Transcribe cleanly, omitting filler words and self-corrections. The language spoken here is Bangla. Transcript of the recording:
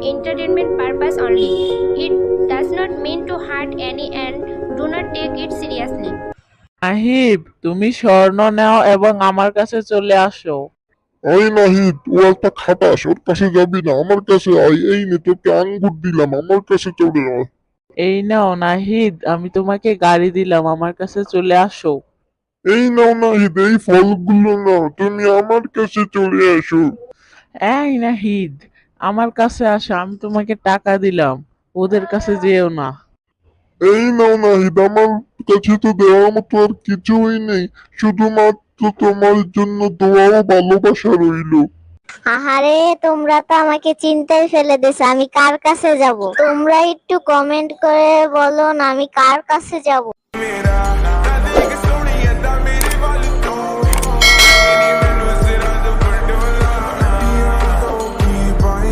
entertainment purpose only. It does not mean to hurt any and do not take it seriously. Nahid, তুমি স্বর্ণ নাও এবং আমার কাছে চলে আসো। ওই নাহিদ, ও একটা খাটাস, ওর কাছে যাবি না, আমার কাছে আয়। এই নে, তোকে আঙ্গুর দিলাম, আমার কাছে চলে আয়। এই নাও নাহিদ, আমি তোমাকে গাড়ি দিলাম, আমার কাছে চলে আসো। এই নাও নাহিদ, এই ফলগুলো নাও, তুমি আমার কাছে চলে আসো। এই নাহিদ, আমার কাছে আসো, আমি তোমাকে টাকা দিলাম, ওদের কাছে যেও না। এই নাও নাহিদ, আমার কাছে তো দেওয়ার মতো আর কিছুই নেই, শুধুমাত্র তোমার জন্য দোয়া ও ভালোবাসা রইলো। আহারে, তোমরা তো আমাকে চিন্তায় ফেলে দিছো। আমি কার কাছে যাব? তোমরা একটু কমেন্ট করে বলো না, আমি কার কাছে যাব?